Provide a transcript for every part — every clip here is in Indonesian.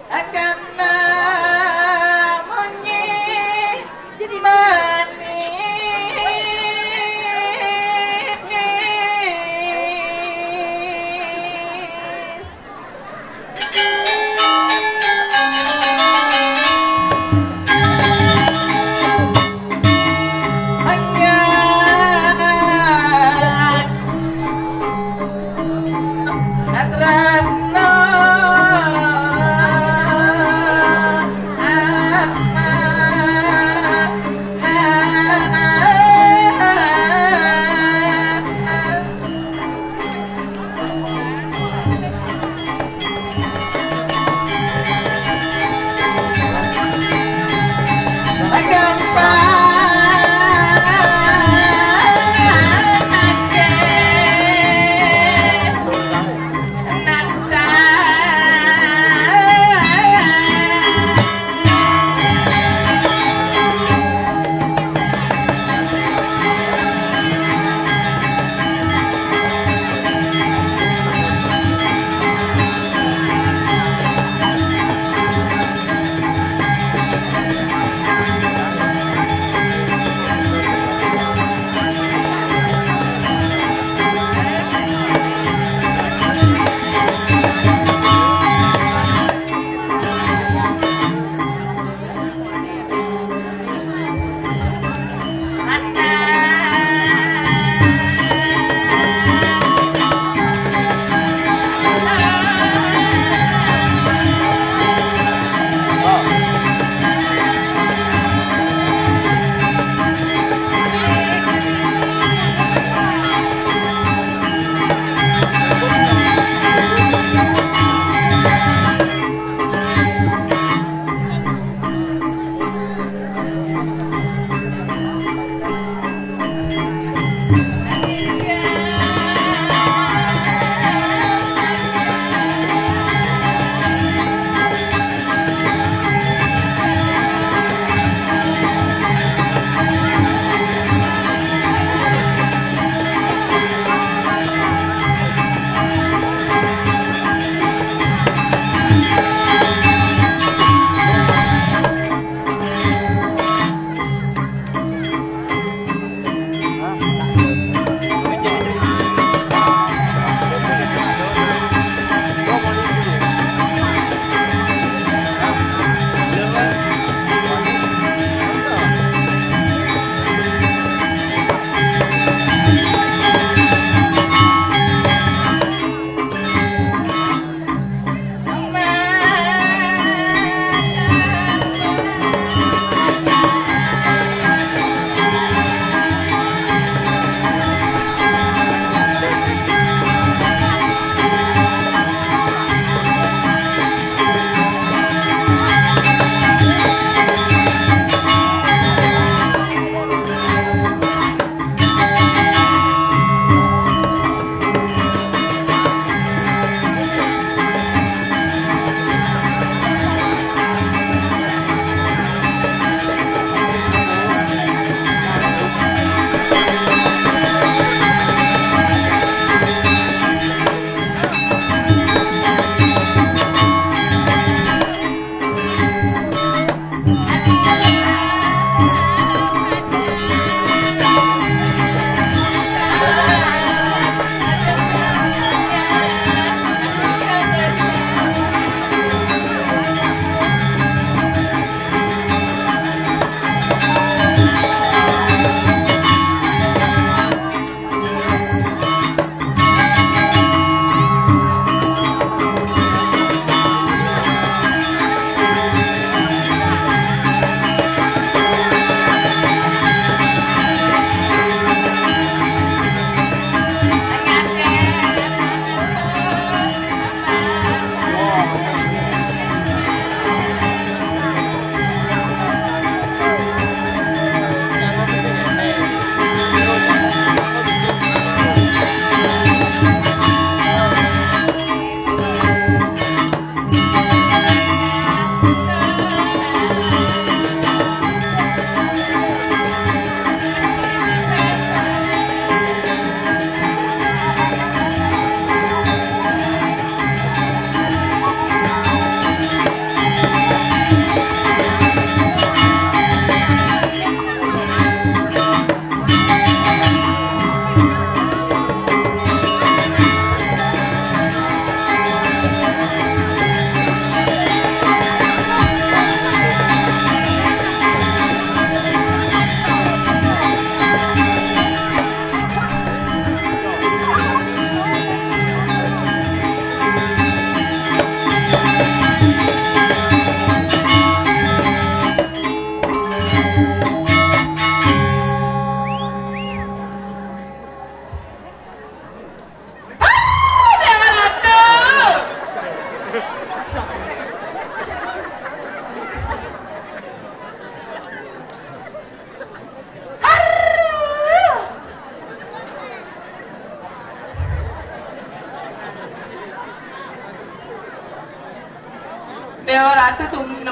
akan menyi jadi manis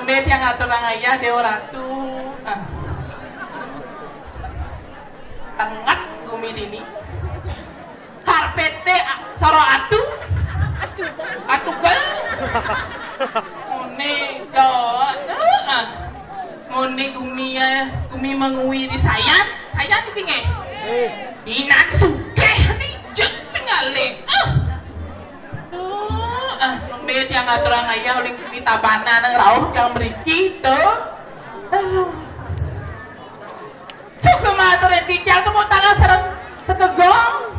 Lembet yang ngatur ayah Dewa Ratu. Tengah gumi dini. Karpete soro atu. Atugal. Mune jod. Mune gumi mengui di sayan. Sayan itu nge. Inan suke nih jek pengale. Lembet yang ngatur ayah oleh kita bana nang rauh yang beriki tuh. Sok sama atur yang dijang tuh mau tangan serem sekegong.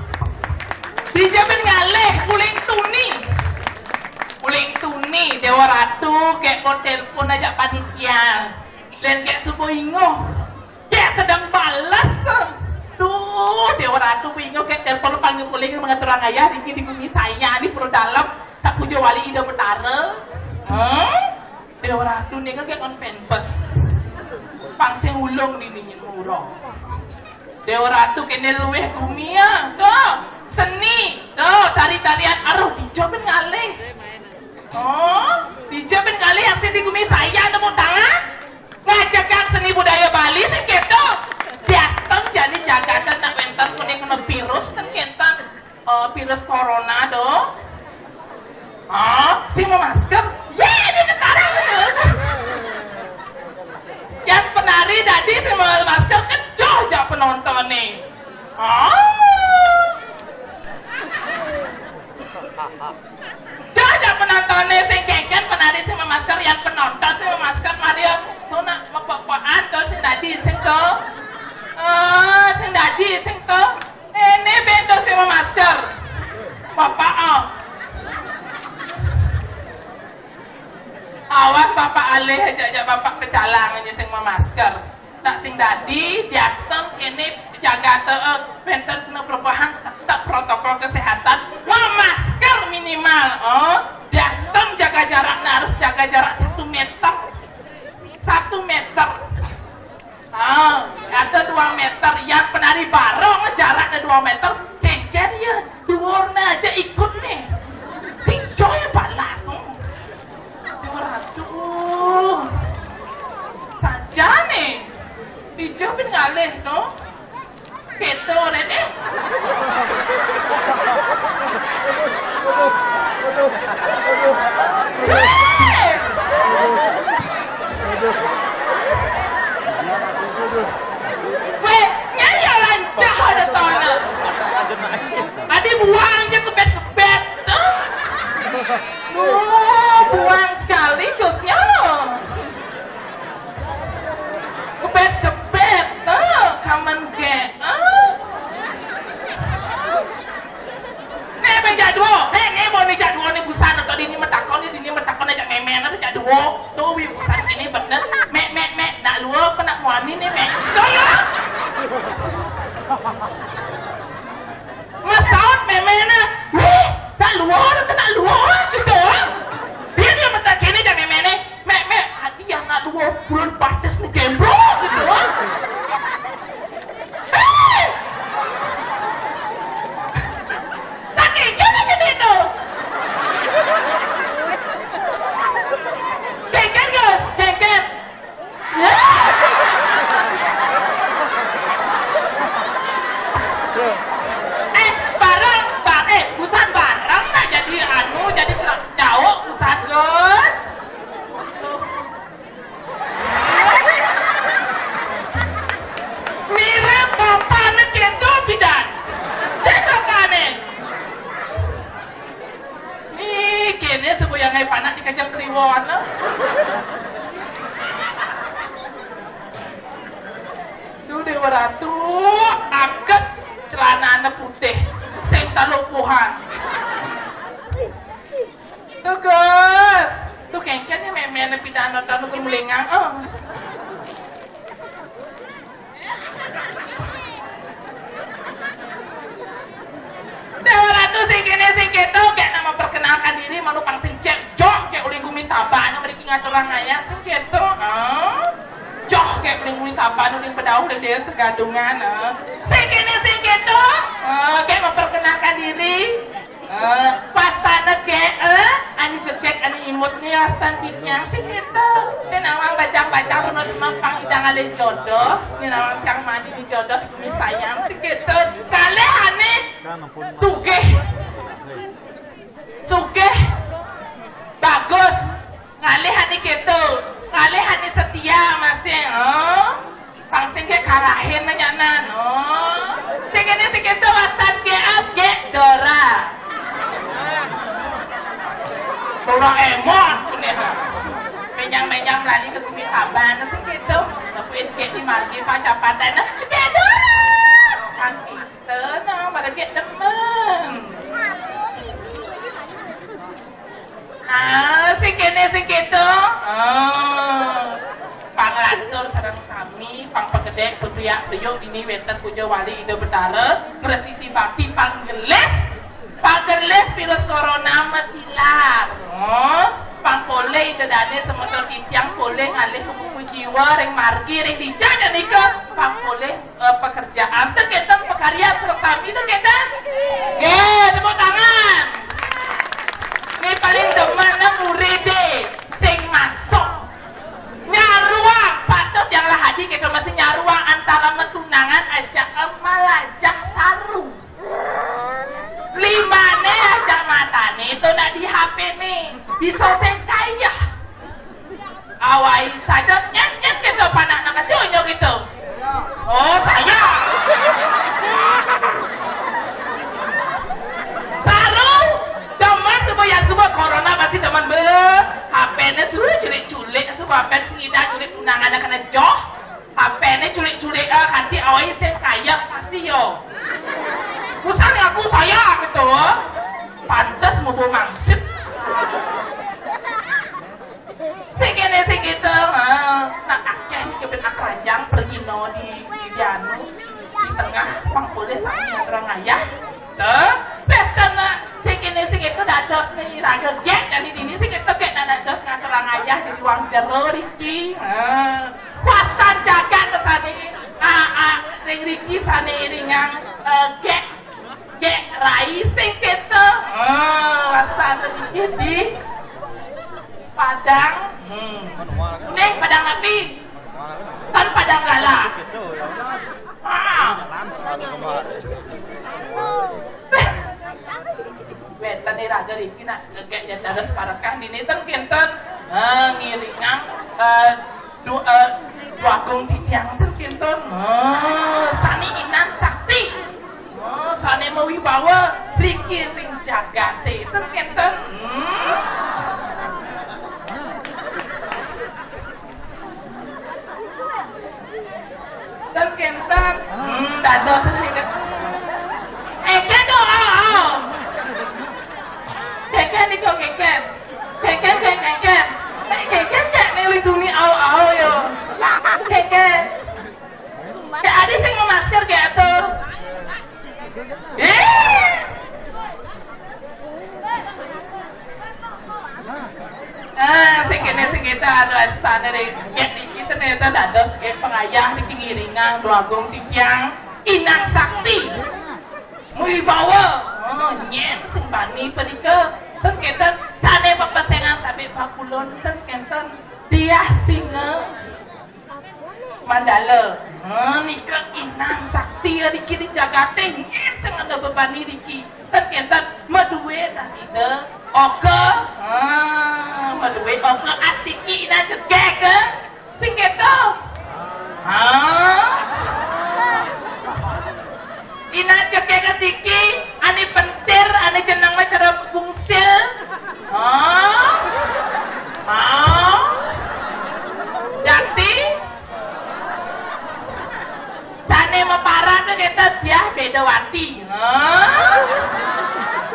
Dijamin ngaleh kuling tuni Dewa Ratu kayak mau telepon aja panitia dan kayak subuh ingo kayak sedang balas tuh Dewa Ratu ingo kayak telepon panggil kuling mengatur ayah di bumi saya di perut dalam tak puja wali ida betara Dewa Ratu nih kan kayak konpenpes pangsing ulung di dingin murah Dewa Ratu kene luweh kumia tuh seni tuh tari-tarian aduh dijamin ngalih dijamin ngalih yang sini gumi saya temu tangan ngajakkan seni budaya Bali sing keto diaston jadi jagatan nak pentas kuning kena virus dan kentan virus corona tuh sing mau masker di ketarang yang penari tadi sing mau masker kecoh aja penonton nih Jaja penontonnya sing kengken penari sing memasker yang penonton sing memasker Maria tuh nak mepok-pokan tuh sing dadi sing tuh sing dadi sing tuh ini bentuk sing memasker bapak awas bapak alih aja bapak kecalang aja sing memasker tak sing dadi diastem ini jaga bentuk kena perubahan tak protokol kesehatan masker minimal diastem jaga jarak harus jaga jarak 1 meter ada 2 meter yang penari barong jaraknya 2 meter kengken ya duurna aja ikut nih sing coy balas aduh saja nih dijawabin ngalih no keto rene weh nyaya lancah ada tona adi buang aja kebet-kebet buang sekali gosnya lo kebet-kebet kaman ge nih mau nih jadwo nih busan atau dini metakon aja memen atau jadwo tuh wi busan ini bener mek nak luo kena muani nih mek tuh ya masaut memena wih tak luo gitu dia metak ini aja memene mek hadiah nak luo bulan batas nih gembro gitu busan barang nak jadi jadi jauh busan Gus mirip bapak nak gitu bidan cekakane nih kene sebuah yang ngai panak di kacang kriwon tuh Dewa Ratu angkat celana putih sing talupuhan tuh Gus tuh kengken ya memen pidana tanu kemulingang Dewa Ratu sing kene sing keto kayak nama perkenalkan diri malu pang sing cek jok kayak uling gumi tabak beri ngatur ayah sing keto joh kayak uling tapan uling pedauh dan dia segadungan sing kene sing keto kayak memperkenalkan diri pas tanah kayak ani cekek ani imutnya astan yang sih kita. Ini nawang baca menurut nampang idang ale jodoh. Ini nawang cang mandi di jodoh kami sayang sih kita. Kale ane sugeh bagus. Kale ane kita. Kale ane setia masih. Pangsing ke karahin nyanan. Segini sih kita astan ke abge Dora. Doraemon ini ha. Menyang lali ke bumi kaban sih gitu. Tapi kayak di margin pacapan dan kayak Dora. Kan kita nah pada kayak demen. Sih gitu. Panglantur sareng sami, pang pegedek bebriak beliau ini wenten puja wali ide betara, Presiti Bakti Panggeles virus corona metilar. Pangpole ide dane semeton tiang pole ngalih buku jiwa ring margi ring dijana nika pangpole pekerjaan teu kenten pekarya sareng sami teu kenten. Tepuk tangan. Ini paling demen muride sing masuk nyaruang patut yang lah hadir ke masih nyaruang antara metunangan ajak malajak saru limane ajak mata nih itu nak di HP nih di sosial kaya awai saja nyet gitu panak nak kasih unjuk gitu. Oh saya saru demen semua corona masih demen HP-nya sudah culik sebab HP singida culik tunangan kena joh HP-nya culik kanti awai sen kaya pasti yo pusat aku saya gitu pantas mau bawa mangsip segitu nak akeh ini kebenak sanjang pergi no di Dianu di tengah pangkulis sama orang ayah pesta nak segitu dados nih raga gek dari dini segitu gek dados ngan orang ayah di ruang jero Riki wastan jaga kesani ring Riki sani ringang gek rai segitu wastan sedikit di Padang kuning Padang Nabi kan Padang Lala wetan ni raga Riki nak gegek dan dadas parakan dini kenten ngiringang duagung dijang kenten sani inan sakti sani mewibawa Riki ring jagate kenten kenten dados sedikit eken doa keken ni kau keken kek melindungi au yo keken kayak adik sing mau masker kayak tuh segitu ada standar kayak kita ternyata dados kayak pengayah di pingiringan duagung tiang inang sakti muibawa nyen sing bani perika terkenten sane papasengan tapi pakulon terkenten dia singa mandala nikah inang sakti Riki di jagate nyen sing ada bebani Riki terkenten maduwe nasida oke maduwe oke asiki ina jegek sing keto ina jegek asiki ani pentir ani jeneng cara bungsil jadi sane meparah tuh kita dia beda wati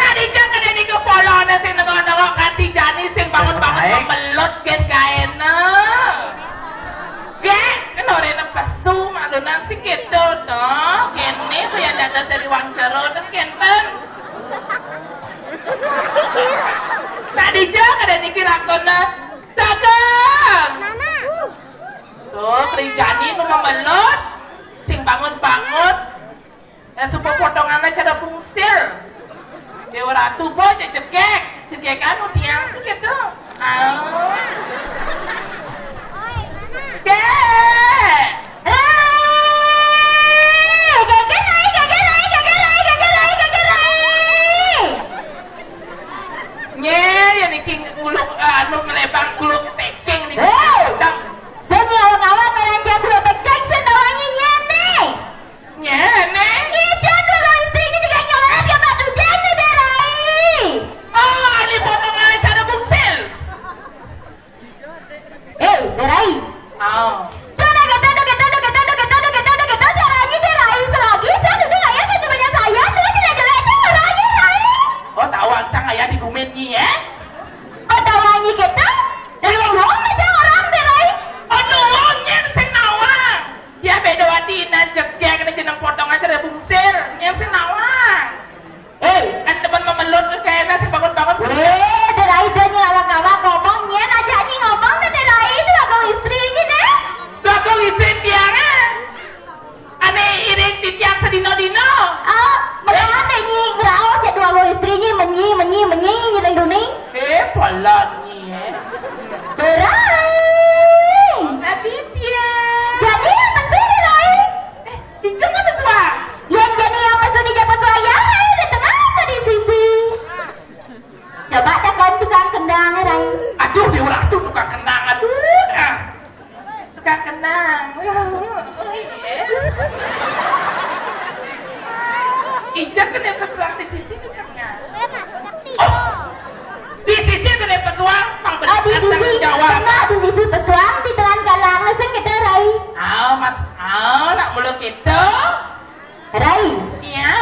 tadi jangan ada di kepolona sing nengok-nengok kanti jani sing bangun-bangun memelot gen kaena gen kan orang pesu malunan sing gitu toh kene saya datang dari Wang Jero dan kenten tadi jangan ada di kirakona dagang tuh kerjani nu memelot sing bangun-bangun dan supaya potongannya cara fungsil Dewa Ratu boy jegek kayak anu tiang sih gitu. Anu ngelebang kuluk peking nih. Bunyi awak-awak ngeranjak kuluk peking senawangi nyene. Nyene? Iya, kalau istrinya juga nyolat ke batu jane derai. Oh, ali potongan cara bungsil. Derai. Oh. Caranya derai selagi jangan udah ya kan banyak saya tuh jelek-jelek caranya derai. Oh, tawang cang aya di gumenyi ya? Tawangi kita dari wong macam orang derai. Oh, nuwongnya sing nawang. Ya beda wadina jegya kena jeneng potongan cara bungsil. Yang sing nawang. Kan teman memelun kayaknya sing bangun-bangun. Derai danya awak-awak ngomongnya aja nyi ngomong deh derai itu aku istrinya deh. Aku listrik tiangnya. Aneh iring di tiang sedino-dino. Mereka nyi ngeraos ya dua istrinya menyi nyileng dunia. Polonnya Derai. nanti dia Jadi apa sih derai? Ijeng apa suang? Yang jadi apa sih di jabat layangan di tengah apa di sisi? Coba tekan tukang kendang derai. Aduh dia orang tuh tukang kenang. Aduh tukang kenang. Yes. Ijeng kena pesuang di sisi di tengah. Di sisi kena pesuang pang Di sisi tengah di sisi pesuang di tengah galang leseng ke derai. Mas nak muluk itu. Derai. Iya.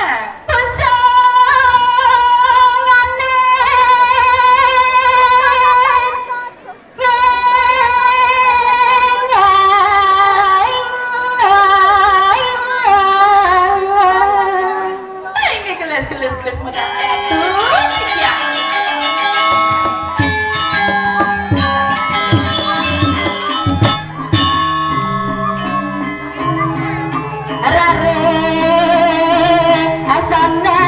Gelis-gelis muda tuh. Iya. Rare asana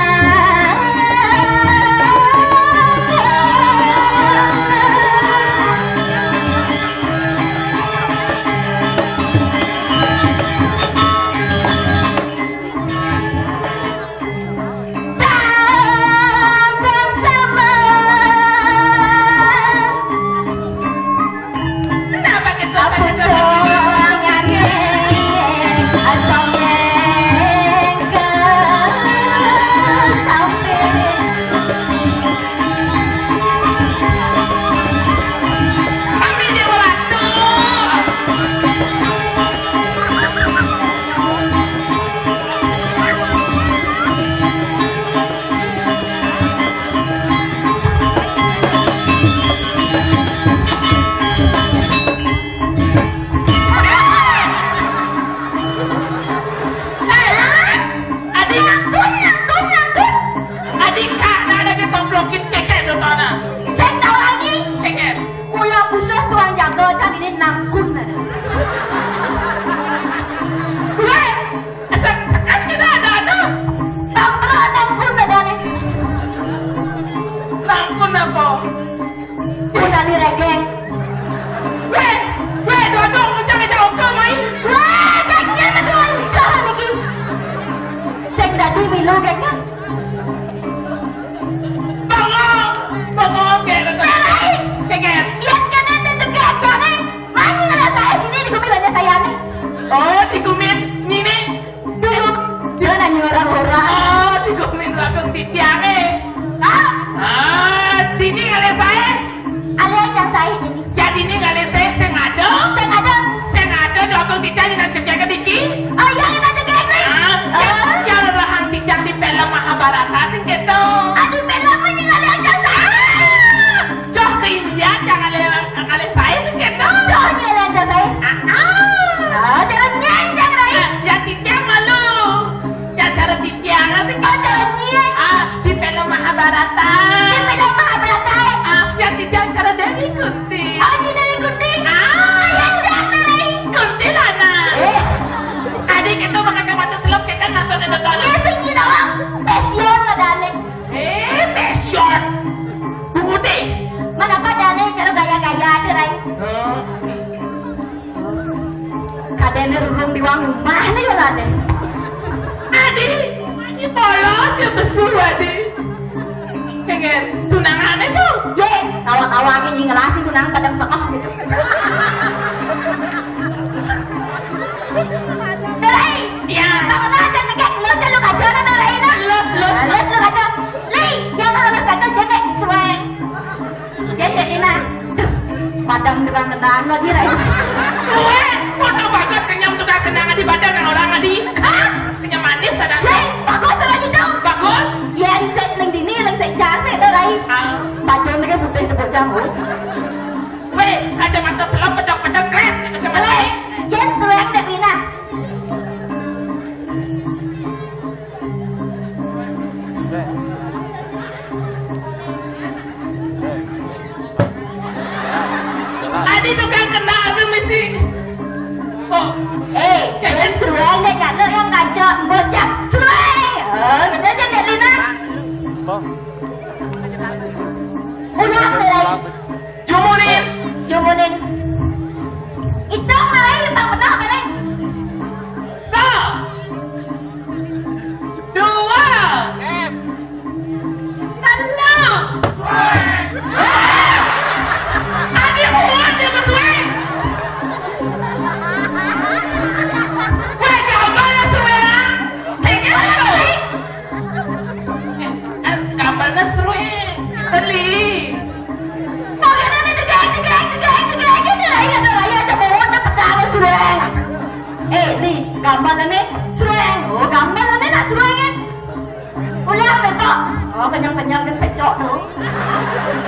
di ini rurung di wang rumah nih yo lade. Adi, ini polos ya besul adi. Pengen tunangan itu. Ye, awak-awak ini ngelasin tunang kadang sekoh gitu. Nerai, Ya. kamu aja tegak lu jalu kaca na nerai na. Los. Les lu kaca. Li, yang mana les kaca jene suai. Jene ina. Padam dengan kenang lo dia rai. Gue, foto bagus kenyam tukang kenangan di badan dengan orang adi. Hah? Kenyam manis ada. Ye, bagus lagi dong. Bagus. Yen set leng dini leng set jang set nerai. Ah. Baca mereka putih tepuk jamu. Weh, kacamata selop pedok-pedok kres. Kacamata. Boleh. Yen suai dek Rina. Adi tukang kenangan mesti. Oh, Yen suai dek kata yang kaca bocah suai. Oh, kita aja dek Rina. Ulang nerai. jumunin. Jumunin. Itu nerai bang benar nerai. So. Dua. Satu. Adi buat dia bersuai. Weh, gambar ya suara. Tinggal suai. Gambarnya suai. Beli. Oh, ya nanti tegak nerai kata raya aja bawa dapat tahu suai. Ni gambar ni suai. Oh, gambar ni nak suai kan? Ulang betul. Oh, kenyang-kenyang kan pecok tu.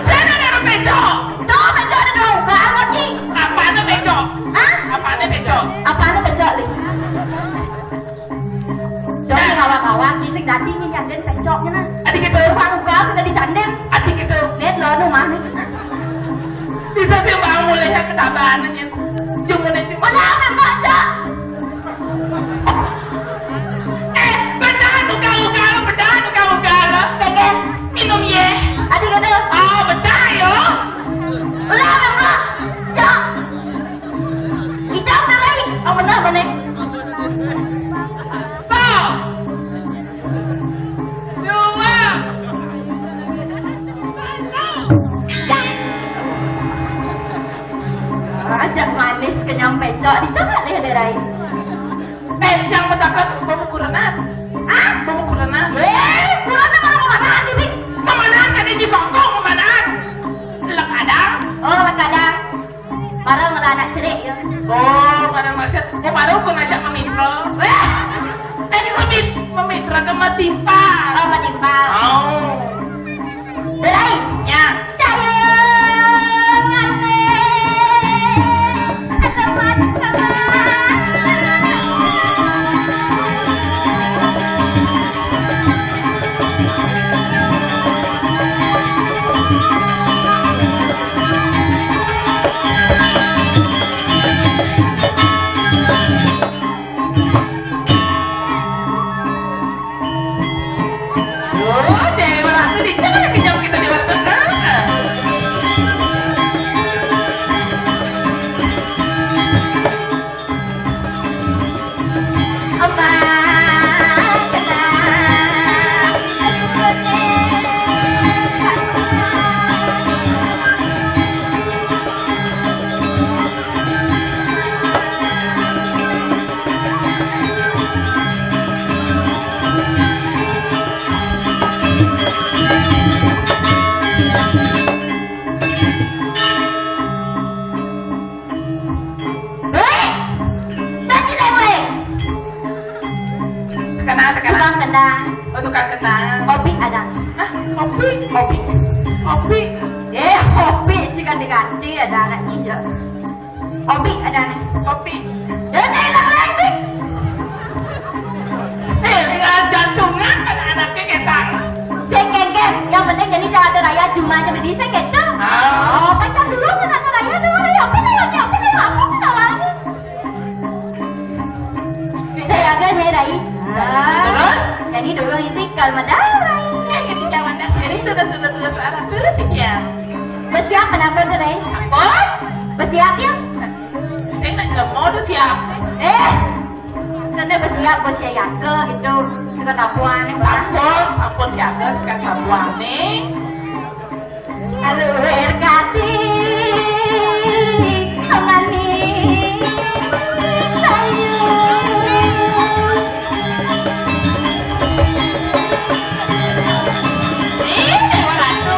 Jangan ada becok. No, betul tu. Kamu ni. Apaan becok? Hah? Apaan becok? Apa ni pecok ni? Jangan kawan-kawan ni sing dati ni jangan pecoknya na. Adik itu. Ruang ugam sudah dicandem. Adik itu. Net lo rumah ni. Bisa sih bang mulai yang ketabanannya. Jumunin di mana? Ulang nak baca. Bedah ugal. Keken. Minum ye. Adik kata. Ah, bedah yo. Ulang nak baca. Hitam tak lagi. Oh benar benar. So. Dua. Ajak manis kenyang pecok dicoba deh derai. Yang bertakat pemukulan. Pemukulan. Kurang mana mana ni? Pemanaan kan di bangkong pemanaan. Lekadang. Oh kadang. Barang ngelanak cerik ya. Oh, kadang maksud. Baru aku ngajak memitra. Tadi memitra ke matimpa. Oh menimpa. Oh. Derai. Ya. Dayangan ni. Oh, Dewa Ratu dijaga kenyang kita di warteg. Sekarang. Kendang. Oh, tukang kenang. Kopi ada. Hah? Kopi. Kopi jika diganti ada anak hijau. Kopi ada nih. Kopi. Ya hilang lagi. Jantungan kan anaknya ketang. Sekengkem. Yang penting jadi jalan raya cuma jadi di sekengkem. Oh, pacar dulu kan ada raya dulu raya. Apa sih namanya? Saya agak merai. Terus? Jadi dulu istiqlal madarai. Ini zaman dan ini sudah searah tuh ya. Bersiap kenapa tuh Ray? Apa? Bersiap ya? Saya nak lemah tu siap sih. Sana bersiap bersiaga gitu. Ke tapuan Sampun siaga sekarang tapuan nih. Aluwer kati amani layu. Dewa Ratu.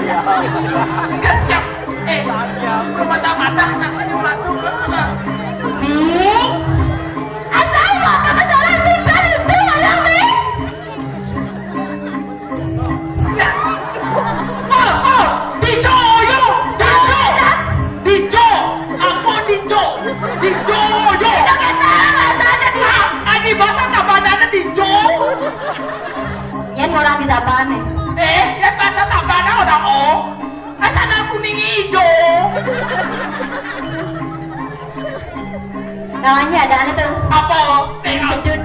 Enggak siap. Mata-mata kenapa Dewa Ratu? Ming, asal apa masalah tinggal itu malam Ming? Ya. Dijo. Apa Dijo? Dijo. Itu kita bahasanya dia. Adi bahasa tabanannya Dijo. Yan orang di depan nih. Yang bahasa tabanan orang Asana kuning hijau. Namanya ada tuh. Apa? Mencedut.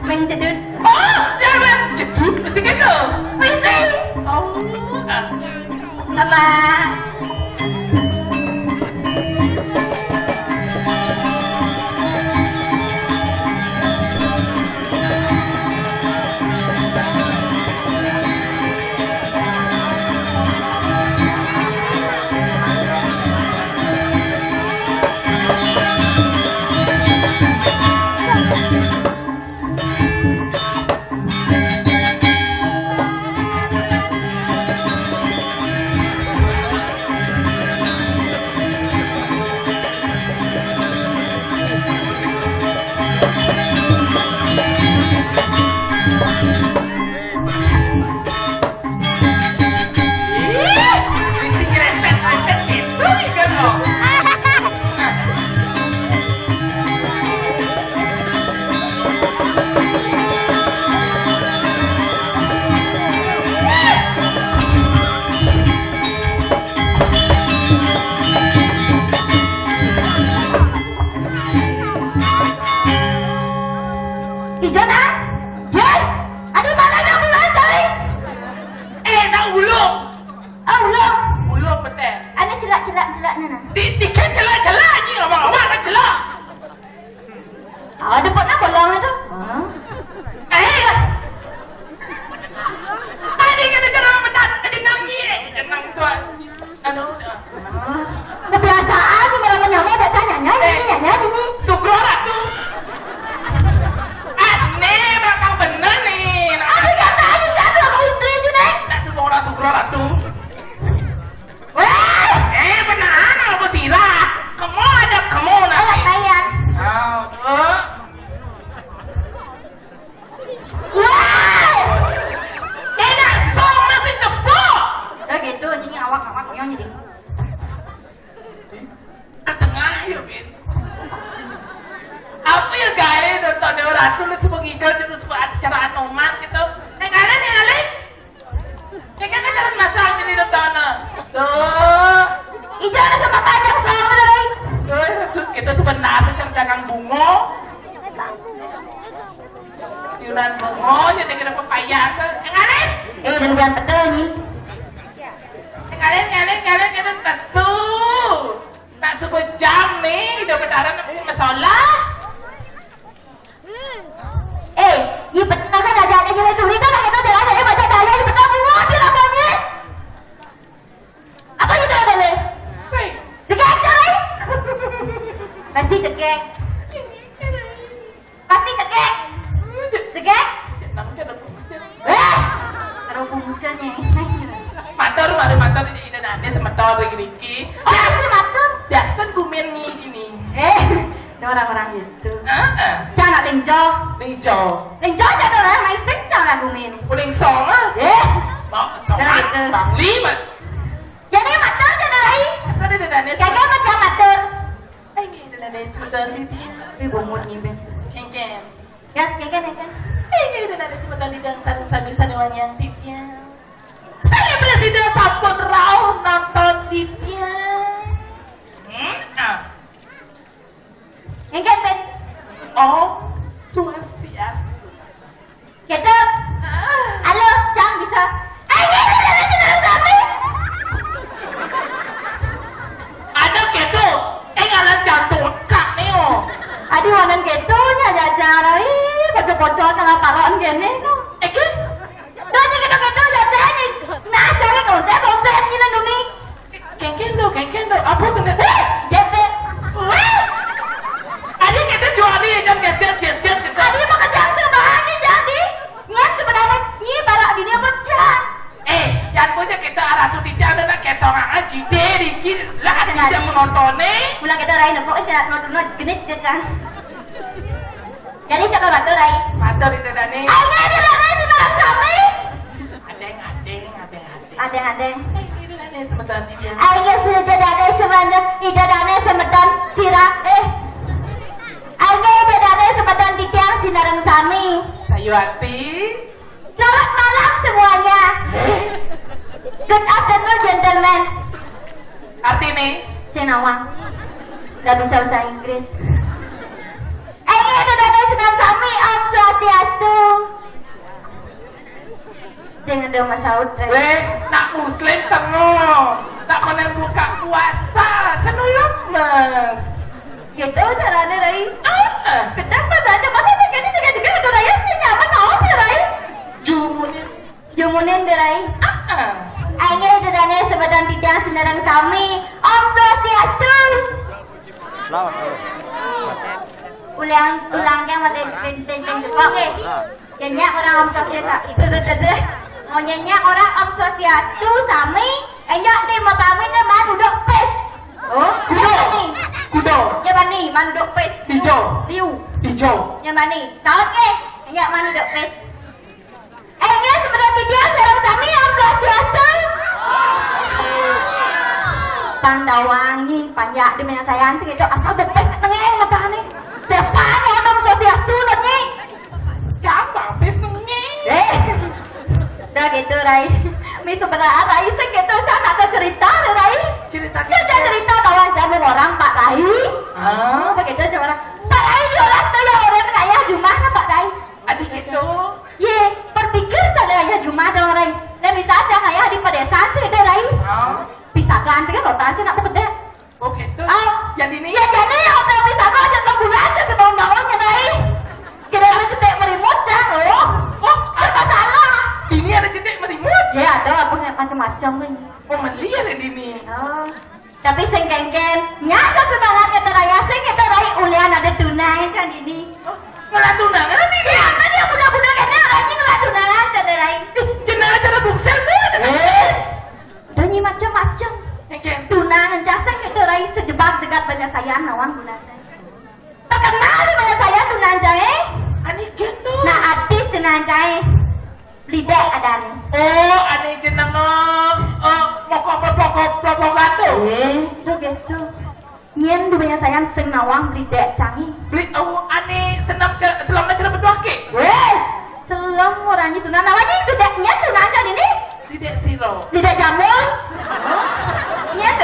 Mencedut. Oh, dia mencedut. Mesti gitu. Mesti. Oh. Apa? Ada pernah bolong itu? Tadi kata cara mendat, tadi nangi, nang tua. Anu, kebiasaan sih kalau nyamuk udah tanya nyanyi. Sukro Ratu. Aneh, memang bener nih. Aduh kata aku istri itu nih. Tak semua orang Sukro Ratu. Wah, Benar, apa sih lah? Kamu ada kamu nanti. kalian. Wah, Enak song masih tepuk. udah gitu anjing awak nyonya deh. Ke tengah yuk, Bin. Apa ya gaya nonton Dewa Ratu lu semua ngidol terus buat acara anoman gitu. Yang ada nih Alik. Yang kan acara masak jadi nonton. Tuh. Ijana sama kacang sama deh. Tuh, kita sebenarnya secara dagang bungo. Yunan bungo jadi kita pepayasan. Yang Alik. Dan bukan betul nih. Kalian kita tasu. Tak sebut jam nih, udah bentaran aku masalah. Iya betul kan ada jalan duit kan kita jalan saya baca jalan betul bunga dia namanya. Pasti cekek. Pasti cekek. Cekek. Karo fungsinya. Matur ini nane semetor iki. Oh, asli matur. Daston gumen ini. Ada orang-orang gitu. Heeh. Jangan tinjo. Ninjo. Tinjo jangan orang main sing jangan gumin. Uling songa. Mau songa. Bang lima. Jadi matur jangan rai. Ada nane. Kagak macam matur. Ini nane semetor ini. Ibu mut nyimpen. Kengken. Kan. Ini nane semetor di dang sarung-sarung sanewanya titnya. Saya presiden sampun rauh nonton titnya. Engken ben. Oh, Swastiastu. Gitu. Halo, Cang bisa. Kami. Ada gitu. Ngalan jantung kak neo. Aduh, wanan gitu nya jajar. Bocor-bocor sama karoan gini. Gitu. Doa gitu jajar nih. Nah, cari konsep ini dulu. Kengken do. Apa tuh nih? Jepe. Adik kita jual nih, jangan gas. Aduh, mau kejang sebahannya jadi. Nyet sebenarnya nyi balak dini pecah. Yang punya kita arah tuh di jalan nak ketong aja dikit lah tidak menontonnya. Mula kita rai nepok aja nonton genit kan. Jadi coba bantu rai. Matur ini dani. Ayo dia rai senang sami. Adeng. Ini dani sebentar dia. Ayo sudah dane sebentar, ida dane sebentar sirah. Ayo ida dane sebentar di tiang sinareng sami. Sayuati. Selamat malam semuanya. Good afternoon gentlemen. Artinya? Sinawang. Gak bisa bahasa Inggris. Ayo ida dane senang sami. Om Swastiastu. Sing ada masaud. Nak muslim tengok. Tak kena buka puasa. Kan lemes. Gitu caranya rai. Kenapa saja masa gini juga udah raya sih nyaman saud ya rai. Jumunin deh rai. Ayo dedane sebadan tidak senarang sami. Om Swastiastu. Ulangnya mati pin. Oke. Nyanyi orang Om Swastiastu. Mau nyanyi orang Om Swastiastu sami. Enyak nih mau pamit mah duduk pes. Oh, kudo. Nyamani mah duduk pes. Hijau. Nyamani. Saud ke? Enyak mah duduk pes. Enyak sebenarnya dia serang sami Om Swastiastu. Pandawangi panjak di mana sayang sih gitu asal bepes tengah matane. Cepat Om Swastiastu nonyi. Jambang pes nengnya. Dah gitu Rai. Mi sebenarnya Rai sih gitu cara ada cerita deh Rai. Cerita bahwa jamu orang Pak Rai. Begitu aja orang. Pak Rai diolah tuh yang orang kaya Jumahnya Pak Rai. Adik gitu. Berpikir cara kaya Jumah dong Rai. Dan bisa aja kaya di pedesaan sih deh Rai. Pisahkan sih kan rotan sih nak gede. Oh gitu. Yang ini? Ya jadi hotel pisahkan aja ke bulan aja sebelum bangunnya Rai. Kira-kira cetek merimut cah loh. Apa salah? Ini ada cetek merimut? Ya ada punya macam-macam nih. Melihat ada ini. Tapi sing kengken nyata semangat kata raya sing kita rai ulian ada tunangan kan ini. Ngelah tunangan nih? Ya tadi yang budak-budak kena rajin ngelah tunangan kan rai. Jenang acara buksel banget. Dan macam-macam. Kengken. Tunangan jasa kita rai sejebak jegat banyak sayang nawang tunangan. Terkenal di banyak sayang tunangan Ani gitu. Nah artis tunangan lidek ada nih. Ani jenang pokok gatu. Itu gitu. Nyen di banyak sayang sing nawang lidek canggih. Beli ani selam cara berdua ke. Selam orang itu namanya lideknya tunangan ini. Lidek siro. Lidek jamur. Nyen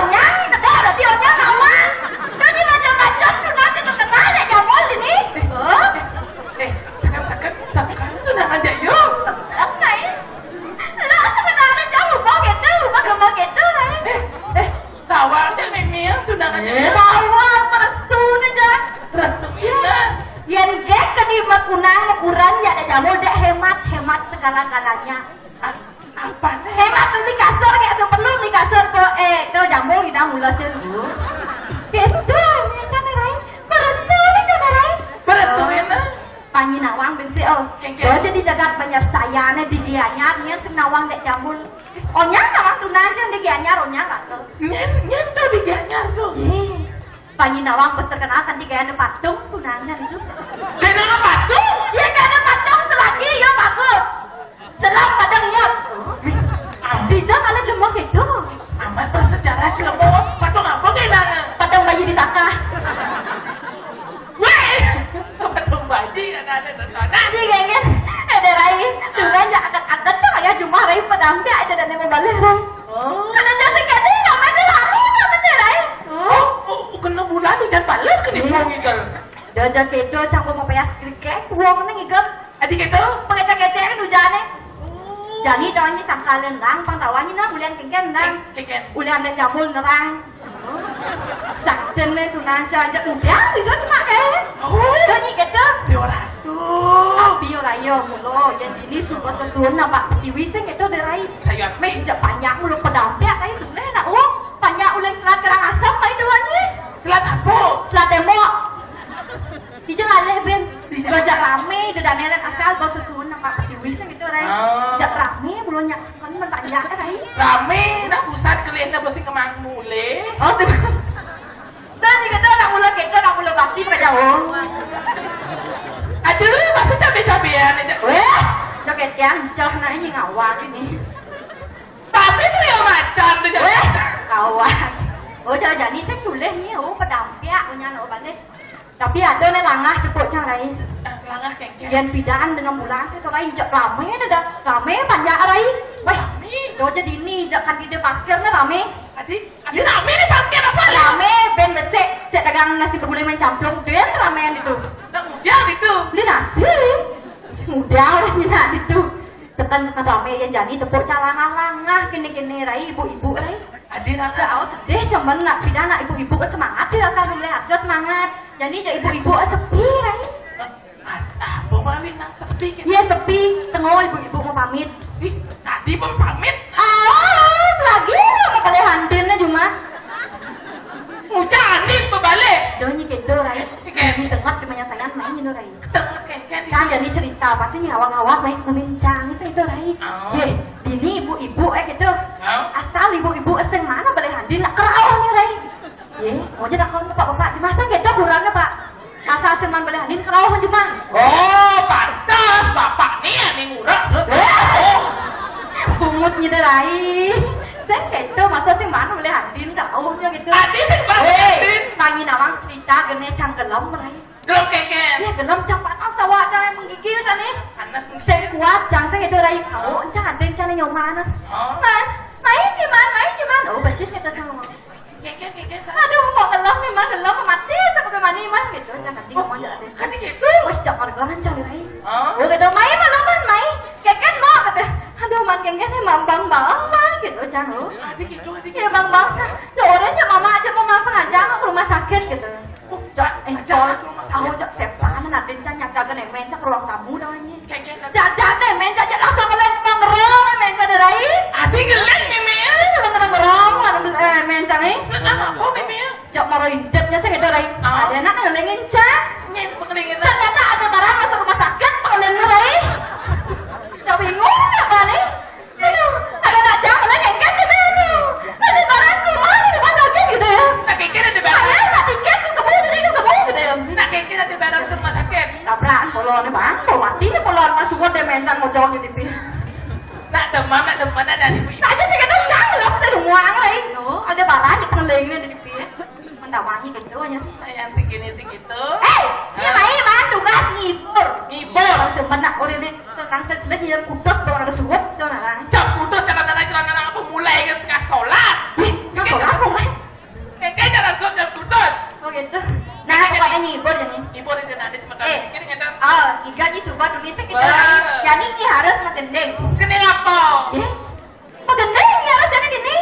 nyang tidak ada tionya nawang. Jadi macam-macam tunangan terkenal ada jamur ini. Sakan tunangan dia yuk. Sebenarnya lah sebenarnya jamur mau gitu Tawar dia memang tunangannya. Tawar restu aja. Restu ya. Yang gek kedi makunang ukuran ya ada jamur dek hemat segala-galanya. Apa nih? Hemat beli kasur kayak seperlu beli kasur kok kau jamur tidak mula sih. Gitu ini kan ayahnya di Gianyar nyen senawang dek jambul. Onyang nawang tunanja di Gianyar onyang atau. Nyen tuh di Gianyar tuh. Panji nawang pas terkenal kan di Gianyar patung tunanja itu. Kena apa tuh? Ya Gianyar patung selagi ya bagus. Selam padang ya. Di jangan ada lemah itu. Amat bersejarah Cilegon. Patung apa kena? Patung bayi disaka. Weh, patung bayi ada. Di Gianyar ada rai. Tunanja akat-akat cak ya cuma rai pedampi ada dan yang balik rai. Karena jasa kali namanya lari namanya rai. Kena bulan hujan balas ke dia ngigel. Dia jaga itu canggung mau payas kriket. Uang mana ngigel. Adik itu? Pengecek-ngecek kan hujannya. Jadi doanya sangka lendang, pangtawanya nah ulian kengken nang. Keken. Ulian dan jambul nerang. Sakden itu nanca aja udah bisa cuma kayak. Doanya gitu. Bioratu. Tapi orayo mulo yang ini suka sesuun apa diwiseng itu derai. Saya Meja panjang mulo pedampi kayak itu nih nak panjang ulang selat kerang asam main doanya. selat apa? Selat tembok. Di jangan leh ben. Gajak rame dan neren asal bau susun apa diwiseng itu rai. Jak rame belum nyaksikan mentanya rai. Rame nak pusat kalian nak bersih kemang mule. Oh sih. Dan jika tu nak mula kita nak mula bakti pada jauh. Aduh, masuk cabe-cabean aja. Weh, joget yang cah nak ini ngawang ini. Pasti beliau macan tu Weh, je. kawan. Oh cara jadi saya boleh ni pedampiak punya nak balik. Tapi ada ni langah tepuk carai. Langah kengkeng. Yang pidaan dengan bulan saya tu rai jak rame dah. Rame panjang rai. Weh, do jadi ni jak kan dia parkir ni rame. Adik rame ni parkir apa lah? Rame ben besek cek dagang nasi bergulai main campur. Dia rame yang itu. Nak mudah itu. Ini nasi. Mudah orangnya nak itu. Sekan rame yang jadi tepuk calangah-langah kini-kini rai ibu-ibu rai. Adik nak Saya sedih cuman nak pindah nak ibu-ibu semangat dia rasa melihat dia semangat. Jadi jadi ibu-ibu sepi rai. apa mawin nang sepi gitu. Iya sepi. Tengok ibu-ibu mau pamit. Ih, tadi pun pamit. Selagi mau kali handinnya cuma. Hujanin berbalik. Doanya gitu rai. Ini tengah di banyak sangat main itu rai. Tengah kengkeng. Kan jadi cerita pasti ngawang-ngawang main melincang itu rai. Ye, ini ibu-ibu gitu. Asal ibu-ibu eseng mana boleh handin nak kerawangnya rai. Ye, mau jadi kau bapak-bapak di masa gitu kurangnya pak. Asal seman boleh handin kerawang cuma. Oh, pantas bapak ni yang ngurang terus. Pungut gitu rai. Saya gitu masa sih mana boleh handin kerawangnya gitu. Tadi sih boleh handin. Tangi nawang cerita gene cang gelom rai. Gelom kengkeng. Ya gelom cang panas sawah cang menggigil cang ni. Panas. Saya kuat cang saya gitu rai. Kau cang handin cang ni nyoman. Main cuman. Oh basis kita cang ngomong. Kengkeng. Aduh mau gelom nih mas gelom mati saya pakai mani mas gitu cang handin ngomong jalan. Kan gitu. Wih cang organ cang rai. Oh. Oh gitu main mana man main. Keken mau kata. Aduh man keken ni mambang mah gitu cang. Adik gitu. Ya bang. Orangnya mama aja mau ngajak ke rumah sakit gitu. Aku cak sepan nanti cak nyaka ke nemen cak ruang tamu namanya. Kengkeng. Cak nemen cak langsung ke ngerong nemen cak derai. Adik geleng memel. Ngerong nemen cak ni. Apa memel? Cak maro hidupnya saya derai. Ada anak ngelengin cak. Nyen pengelingin. Ternyata ada barang masuk rumah sakit pengeleng derai. Cak bingung apa nih? Aduh, ada nak cak ngelengin kan gitu. Ada barang rumah di rumah sakit gitu ya. Nak kengkeng ada barang. Ada nak tiket kemana tadi kemana gitu ya. Nak kengkeng ada barang ke rumah sakit. Tabrakan polon bang, mau mati nih polon masuk ke demensan mau jauh di TV. Nak demam ada ibu. Saja sih kan canggung saya ruang lagi. No, ada barang di pengelengnya di TV. Mendawangi gitu aja. Sayang segini segitu. Ini main tugas ngibur. Ngibur. Langsung benak orang ini kan sesudah dia kudos bawa ada suap, jangan lah. Jam putus jangan ada celana apa mulai ke setengah sholat. Nggak sholat kok main. Kengkeng jangan sholat jam putus. Oh gitu. Nah, pokoknya ngibur jadi. Ngibur itu nanti sebentar. Kini ngeten. Iga di subat tulis gitu. Bah. Jadi ini harus ngegendeng. Kini apa? Ngegendeng ya harusnya gini.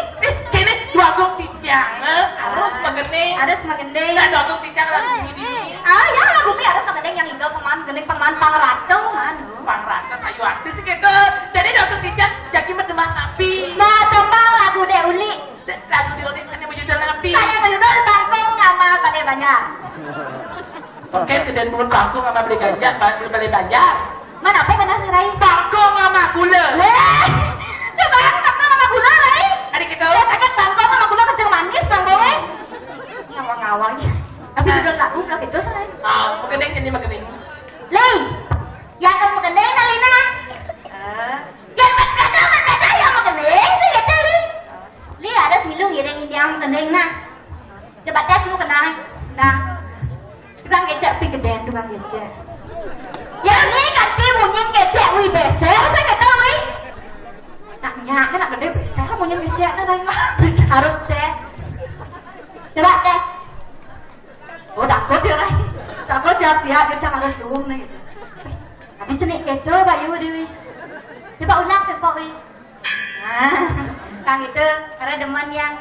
Kini dua gong tiang. Harus begini. Harus ngegendeng. Nah dua gong tiang lagi ini. Ya lagu mi harus ngegendeng yang hingga gendeng peman pangrata man. Bang rasa sayu artis gitu. Jadi dua gong tiang jadi mendemah nabi. Nah, tembang lagu Dek Uli. Lagu di Uli sana menjujur nabi. Saya menjudul Bangkong sama Pada Banyak. Oke, kemudian pun bangku sama beli banjar. Mana apa kena rai? Bangkong sama gula. Leh, dia bayang bangkong sama gula rai. Adik kita. Dia sakit bangkong sama gula kenceng manis bangkong Ini ngawang-ngawangnya. Tapi udah laku udah gitu rai. Magening ini magening. Lei, yang kamu magening na Lina? Yang berbeda yang magening sih gitu Li. Li ada sembilu yang magening na. Coba tes dulu kenal. Nah, tukang kecap pi geden tukang kecap. Ya ini ganti munyin kecap wih beser saya nggak tahu wih. Naknya kan nak gede beser munyin kecap na harus tes. Coba tes. Oh takut dia lah. Takut siap-siap dia cang harus dulu nih. Tapi cenik kedo bayu dewi. Coba ulang ke Pak wih. Nah, kang itu karena demen yang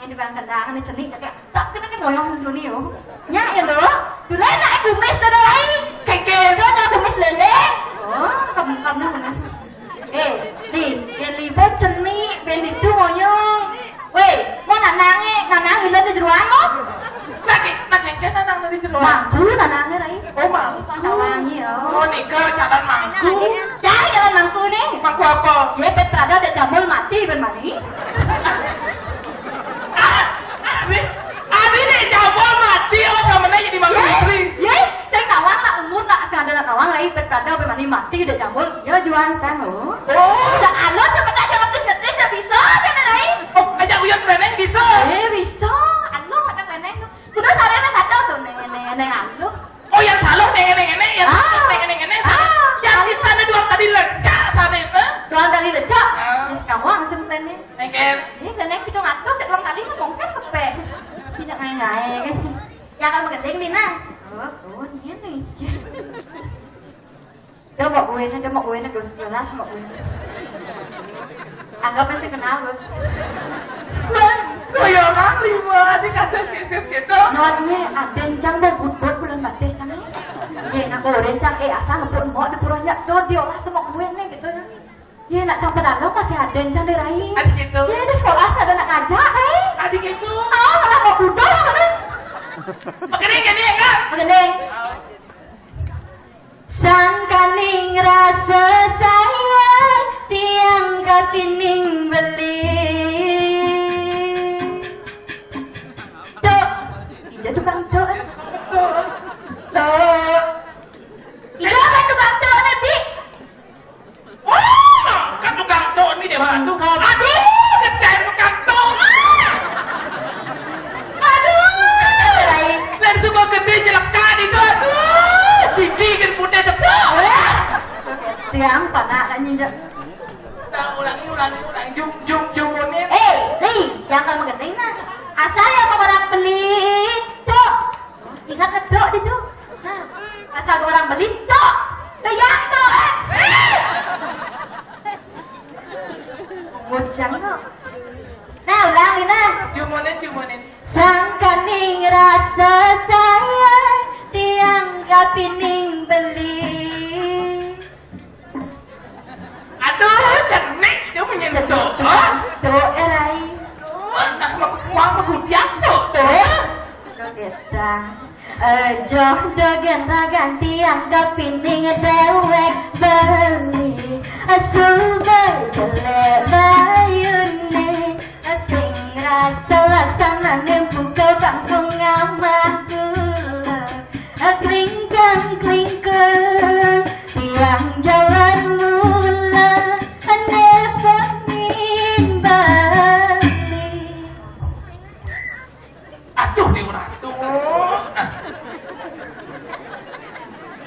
ini bang kendang ini cenik kayak tak kena ngoyong dulu nih yo. Nya ya lo. Dulu nak kumis dah dah. Kayak dia nak kumis leleng. Oh, kamu nak. Di bot cenik ben itu ngoyong. Weh, mau nanang bilang di jeruan lo? Lagi kan nanang dari jeruan. Mangku nanangnya rai. Oh mangku. Tawangi yo. Oh nikah calon mangku. Cari jalan mangku nih. Mangku apa? Ya Petrada ada jambul mati ben mani. Abi nih jambul mati oh kamu jadi mangku istri. Ye, saya kawang lah umur tak sekadar nak kawang lagi Petrada ben mani mati ada jambul. Ya jual canggo. Oh, dah alo cepet aja ngapis ya bisa kan rai. Oh, ajak uyan reneng bisa. Bisa. Alo ada reneng. Kudu sarena satu so neng alo. Oh yang salah neng yang yang di sana dua kali lecak sana itu. Dua kali lecak. Kawang sempene. Nengker. Ini kena kita ngatur set ulang kali mungkin kepe. Tidak ngai kan. Yang kamu gendeng Lina. Oh, ini nih. Dia mau gue nih Gus jelas mau gue. Anggapnya sih kenal Gus. Goyongan lima dikasih sis gitu. Nonnya adencang dan budbud bulan batis sana. Ya nak gorencang asal ngepun mau di puronya so diolah sama gue nih gitu ya. Ya nak campur dalam masih adencang di rai. Adik gitu. Ya di sekolah ada nak ngajak Adik gitu. Malah mau kuda mana? Magening ini enggak? Magening. Sangkaning rasa sayang tiang kapining beli. Dok, iya tukang dok. Dok. Iya kan tukang dok nanti. Wah, kan tukang tok ini deh bantu. Aduh, gede tukang tok. Aduh, lain. Dan semua gede jelekan itu. Aduh, tinggi kan putih depan. Tiang panak dan nyinjak. Nah, ulangi, jumunin. Nih, yang kamu gendeng nah. Asal yang orang beli, dok. Ingat kan dok itu. Nah, asal orang beli, dok. Kayak dok. Bocang kok. Nah, ulang Lina. Jumunin. Sangkaning rasa sayang tiang kapining beli. Aduh, cenik dia menyentuh. Dok erai. Nah, mau kudiak tuh. Kita jodoh ganti anggap pining dewek beli asubai jelek bayune sing rasa laksana buka bangkong ngamah gula klingkang tiang jalan mula never Bali. Aduh, di ratu.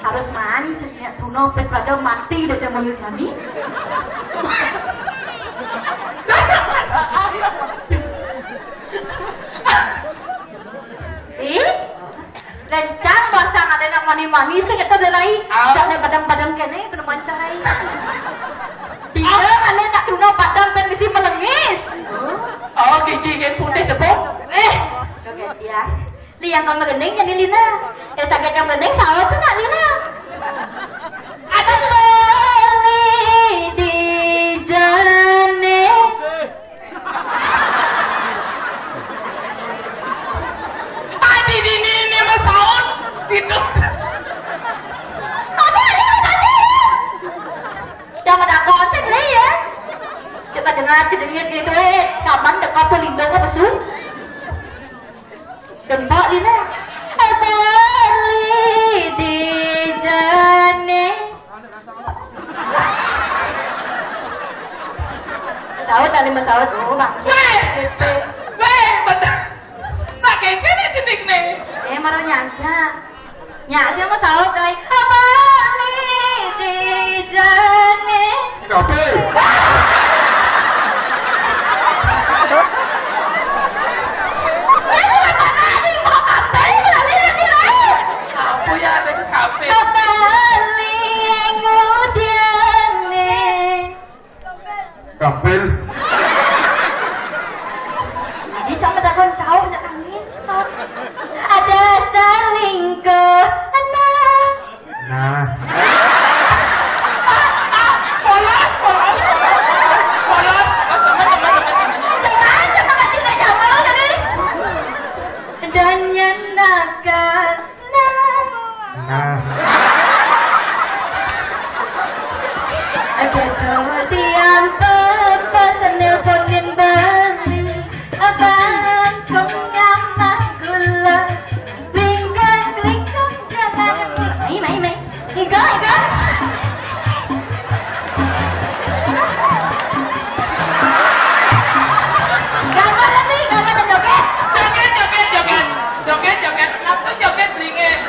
Harus mancing ya tuno Petrada mati dari mulut kami. Lencang basang ada nak mani saya kata delai. Jangan padang-padang kene kena mancarai. Tidak kalian nak tuno padang pen mesti melengis. Oh, gigi putih tepuk. Kaget ya. Li yang kamu gendeng jadi Lina. Yang sakit kamu gendeng salah tuh nak Lina. Ada beli di jane. Tadi ini masaun gitu. Apa ini kasih? ngati dengan gitu kapan dekat pelindung apa sih dempak ini abali di jane saud tadi masaud oh bang weh betul tak kayak gini cinik nih maru nyanca nyak sih mau saud dai abali di jane Kapil. aku ya ada ke kafe Kapil. Ini cuma takkan tahu sejak angin. Ada saling ke anak. Nah, polos Jangan aja makan tidak jamal jadi. Dan yang nakal. nah. Ada tiang pesan nelponin beli. Abang kong nyamak gula. Lingkang jangan. Mai. Iga. Gambar joget langsung joget ringin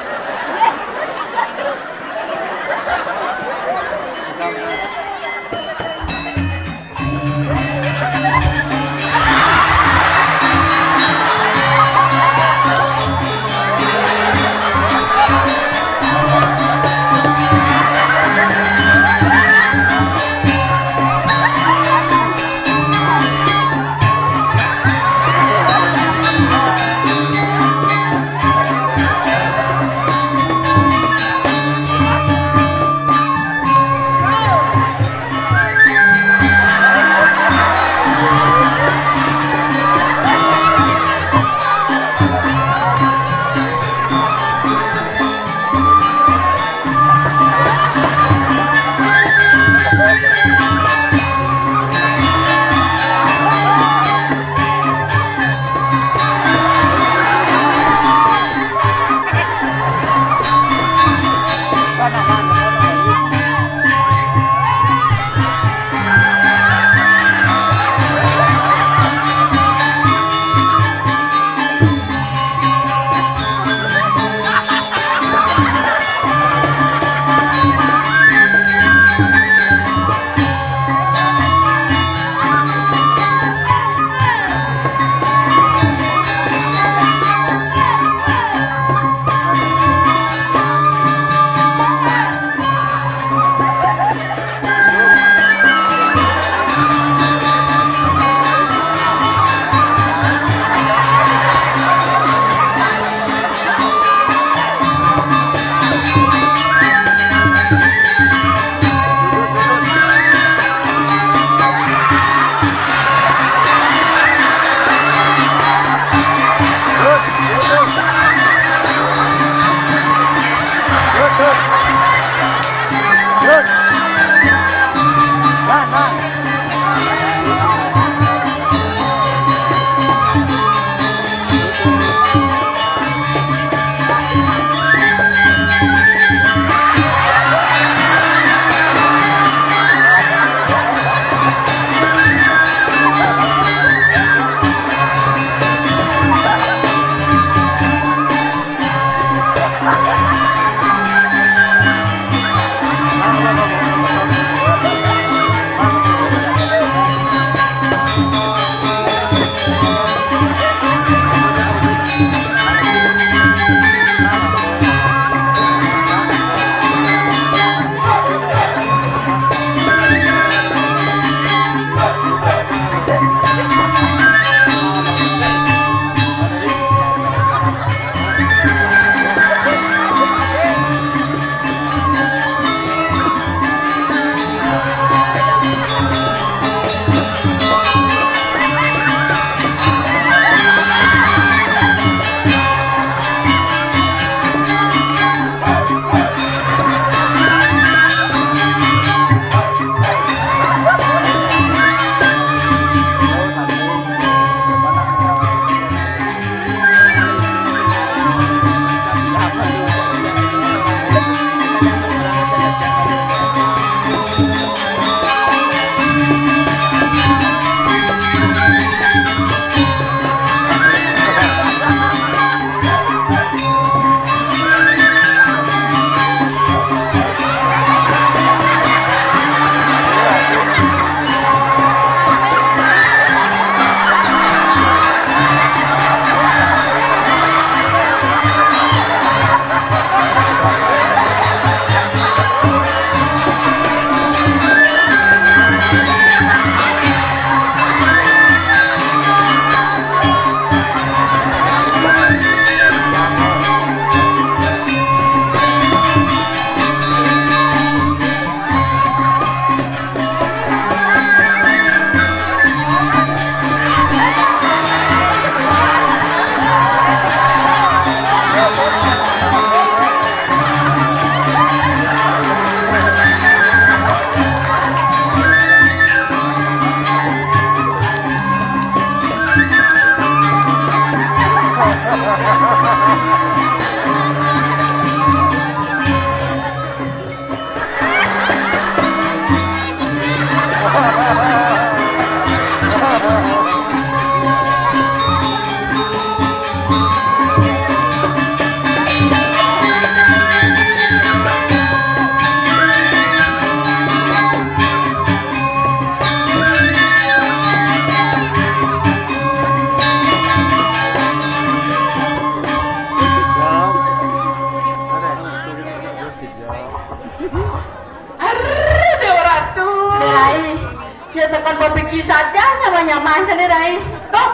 iki saja nyaman-nyaman sendiri Rai. Kok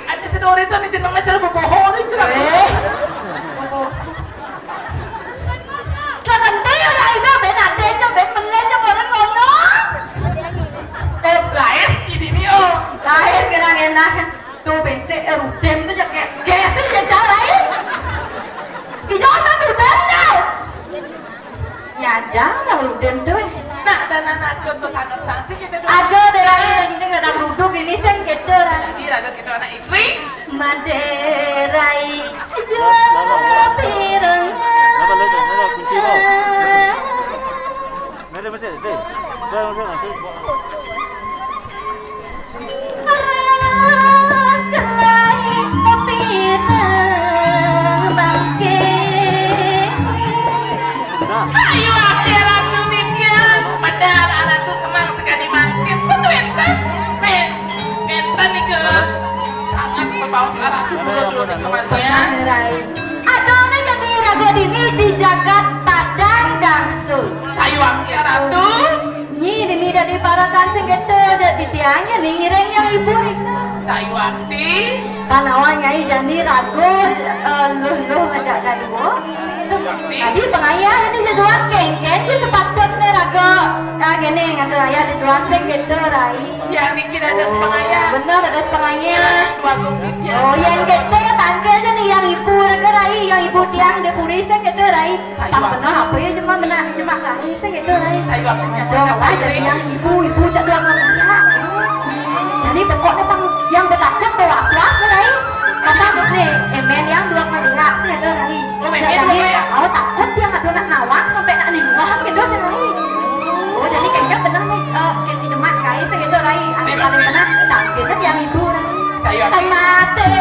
ada sedore itu nih jenengnya cara bohong itu lah. Selamat dia Rai ba ben ade cho ben belen cho orang ngono. Laes ini nih oh. Lahir sekarang enak. Tuh bensin rudem tuh ya gas tuh ya Rai. Ijo rudem dah. Ya jangan rudem tuh. Nah, dan anak contoh sangat sanksi kita dong. Ada deh Rai lagi nih nggak duduk ini sen gitu Rai. Lagi raga kita anak istri. Maderai Japirang. Ayo akhirat demikian. Padahal anak tuh semang sekali makin. Betul enten. Enten nih ke sangat berbaut arah dulu nih kemarin ya. Adone jadi raga dini di jagat padang darsul. Ayo akhirat tuh. Nyi dini dari parakan segitu jadi tiangnya nih ngireng yang ibu nih. Sayu akti. Kan awalnya jadi ragu luh ngajak dari gua. Tadi pengayah ini jaduan kengken di sepatutnya raga. Nah gini ngatu ayah dijual sing gitu Rai. Yang dikira ada sepengayah. Bener ada sepengayah. Dua gumpit ya. Oh yang gitu tangke aja nih yang ibu raga Rai, yang ibu tiang de puri sing gitu Rai. Tak bener apa ya cuma benar cuma Rai sing gitu Rai. Sayu aktinya Coba jadi yang ibu cak doang ya. Jadi pokoknya bang yang bertakut was-was Rai. Kata nih emen yang dua melihat sih gitu Rai. Jadi aku takut dia nggak nak nawang sampai nak lingkungan gitu sih Rai. Oh jadi kayaknya bener nih ini cuma guys gitu Rai. Aku paling benar tak gitu yang ibu Rai. Sayu akti. Mate